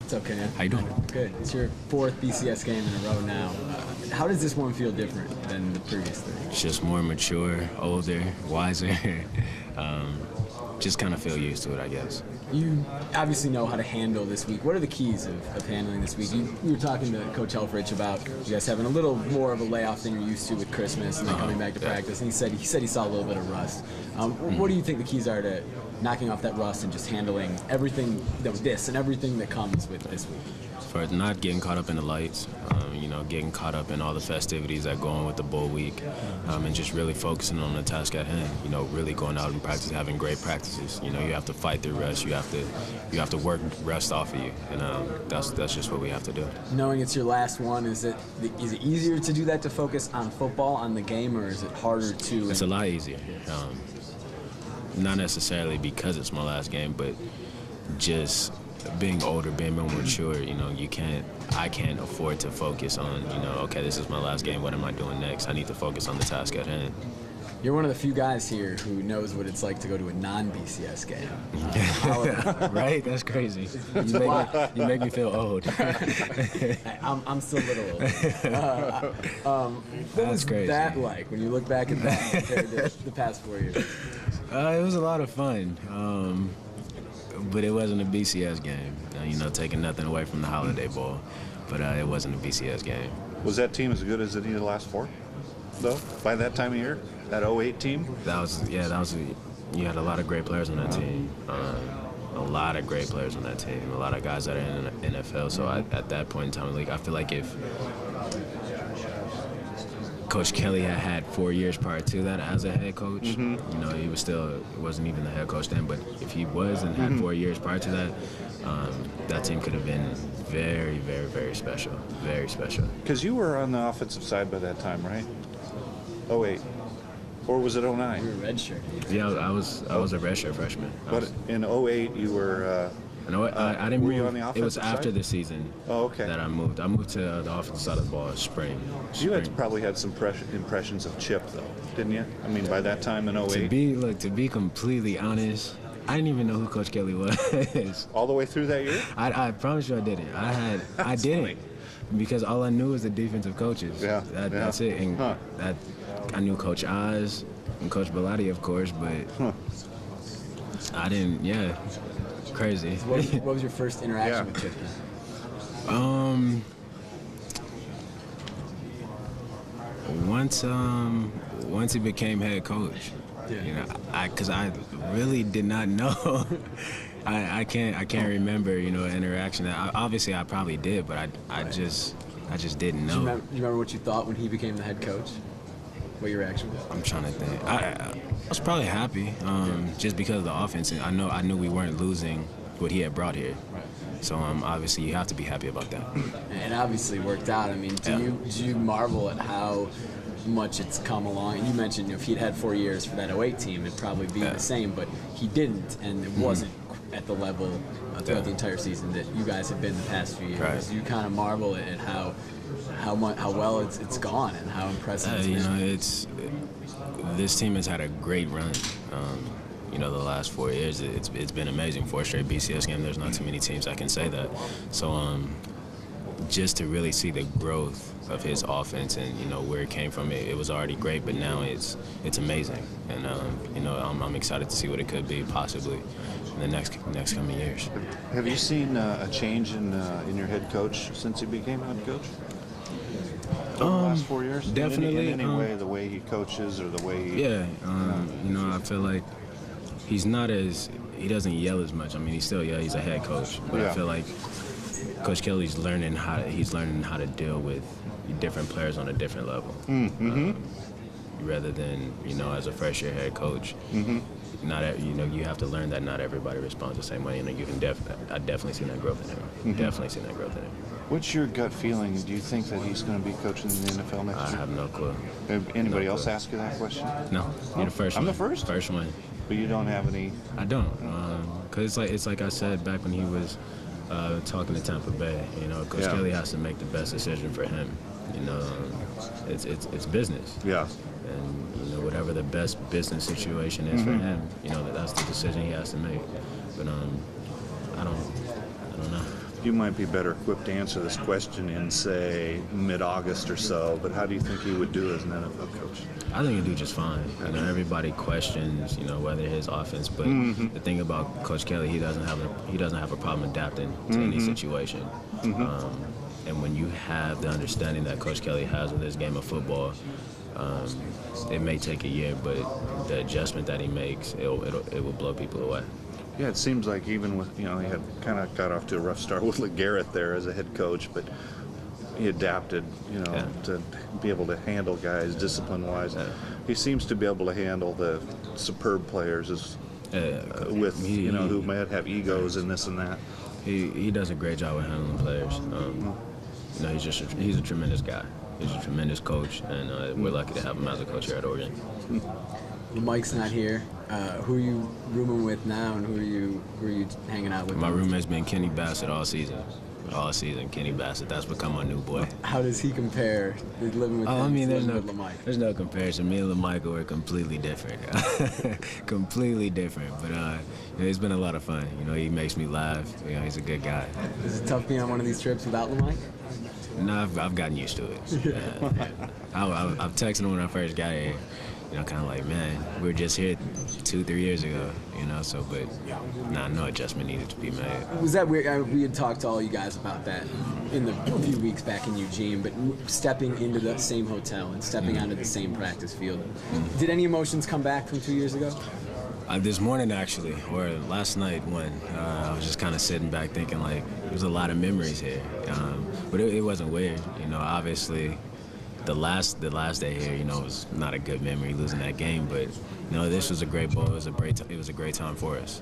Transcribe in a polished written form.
It's okay, man. How you doing? Good. It's your 4th BCS game in a row now. How does this one feel different than the previous 3? It's just more mature, older, wiser. Just kind of feel used to it, I guess. You obviously know how to handle this week. What are the keys of handling this week? You were talking to Coach Helfrich about you guys having a little more of a layoff than you're used to with Christmas and then coming back to practice. And he said he saw a little bit of rust. What do you think the keys are to knocking off that rust and just handling everything, this and everything that comes with this week? For not getting caught up in the lights, getting caught up in all the festivities that go on with the bowl week, and just really focusing on the task at hand. Really going out and practice, having great practices. You have to fight through rest. You have to work rest off of you, and that's just what we have to do. Knowing it's your last one, is it easier to do that, to focus on football, on the game, or is it harder to? It's a lot easier. Not necessarily because it's my last game, but just being older, being more mature, I can't afford to focus on, okay, this is my last game, what am I doing next? I need to focus on the task at hand. You're one of the few guys here who knows what it's like to go to a non-BCS game. Right? That's crazy. You make me feel old. I'm still a little old. What was crazy. That like when you look back at that compared to the past 4 years? It was a lot of fun. But it wasn't a BCS game, taking nothing away from the Holiday Bowl, but it wasn't a BCS game. Was that team as good as any of the last 4, though, by that time of year? That 08 team? You had a lot of great players on that team. A lot of great players on that team. A lot of guys that are in the NFL. So at that point in time in the league, I feel like if Coach Kelly had 4 years prior to that as a head coach. He wasn't even the head coach then, but if he was and had 4 years prior to that, that team could have been very, very, very special. Very special. Because you were on the offensive side by that time, right? 08. Or was it 09? You were a redshirt. Yeah, I was a redshirt freshman. But in 08, you were... I didn't were move. You on the offensive It was after side? the season that I moved. I moved to the offensive side of the ball spring. You probably had some impressions of Chip, though, didn't you? I mean, by that time in 08? To be completely honest, I didn't even know who Coach Kelly was. All the way through that year? I promise you I didn't. I didn't. Because all I knew was the defensive coaches. That's it. And I knew Coach Oz and Coach Bellotti, of course, but I didn't, Crazy. What was your first interaction with Chip? Once he became head coach, because I really did not know. I can't remember, an interaction that obviously I probably did, but I just didn't know. Do you remember what you thought when he became the head coach? What your reaction was? I'm trying to think. I was probably happy, just because of the offense. I knew we weren't losing what he had brought here. Right. So obviously you have to be happy about that. And obviously worked out. I mean, do you marvel at how much it's come along? You mentioned if he'd had 4 years for that 08 team, it'd probably be the same, but he didn't, and it wasn't at the level throughout the entire season that you guys have been the past few years. Right. You kind of marvel at how well it's gone and how impressive it's been. This team has had a great run. The last 4 years, it's been amazing. 4 straight BCS games. There's not too many teams that can say that. So just to really see the growth of his offense and where it came from, it was already great, but now it's amazing. And I'm excited to see what it could be possibly in the next coming years. Have you seen a change in your head coach since he became head coach? The last 4 years? Definitely. In any way, the way he coaches or the way he... I feel like he doesn't yell as much. I mean, he's a head coach, but I feel like Coach Kelly's learning how to deal with different players on a different level. Rather than, as a fresh year head coach, you have to learn that not everybody responds the same way. I definitely seen that growth in him. Definitely seen that growth in him. What's your gut feeling? Do you think that he's going to be coaching in the NFL next year? I have no clue. Anybody else ask you that question? No, you're the first one. I'm the first? First one. But you don't have any... I don't, because it's like I said back when he was talking to Tampa Bay. Coach Kelly has to make the best decision for him. It's business. Yeah. And whatever the best business situation is for him, that's the decision he has to make. But I don't know. You might be better equipped to answer this question in, say, mid-August or so, but how do you think he would do as an NFL coach? I think he'll do just fine. You know, everybody questions, whether his offense, but the thing about Coach Kelly, he doesn't have a problem adapting to any situation. And when you have the understanding that Coach Kelly has with this game of football, it may take a year, but the adjustment that he makes, it will blow people away. Yeah, it seems like even with, he had kind of got off to a rough start with LeGarrette there as a head coach, but he adapted, to be able to handle guys discipline-wise. Yeah. He seems to be able to handle the superb players who might have egos and this and that. He does a great job with handling players. He's a tremendous guy. He's a tremendous coach, and we're lucky to have him as a coach here at Oregon. Well, Mike's not here. Who are you rooming with now, and who are you hanging out with? My roommate's been Kenny Bassett all season. All season, Kenny Bassett. That's become my new boy. How does he compare living with him with there's no comparison. Me and LaMichael are completely different. Completely different. But it's been a lot of fun. He makes me laugh. He's a good guy. Is it tough being on one of these trips without LaMike? No, I've gotten used to it. I've texted him when I first got here. Kind of like, man, we were just here 2-3 years ago, but no adjustment needed to be made. Was that weird? We had talked to all you guys about that a few weeks back in Eugene, but stepping into the same hotel and stepping onto the same practice field. Did any emotions come back from 2 years ago? This morning, actually, or last night when I was just kind of sitting back thinking, like, there's a lot of memories here. But it wasn't weird, obviously. The last day here, was not a good memory losing that game, but this was a great ball. It was a great time for us.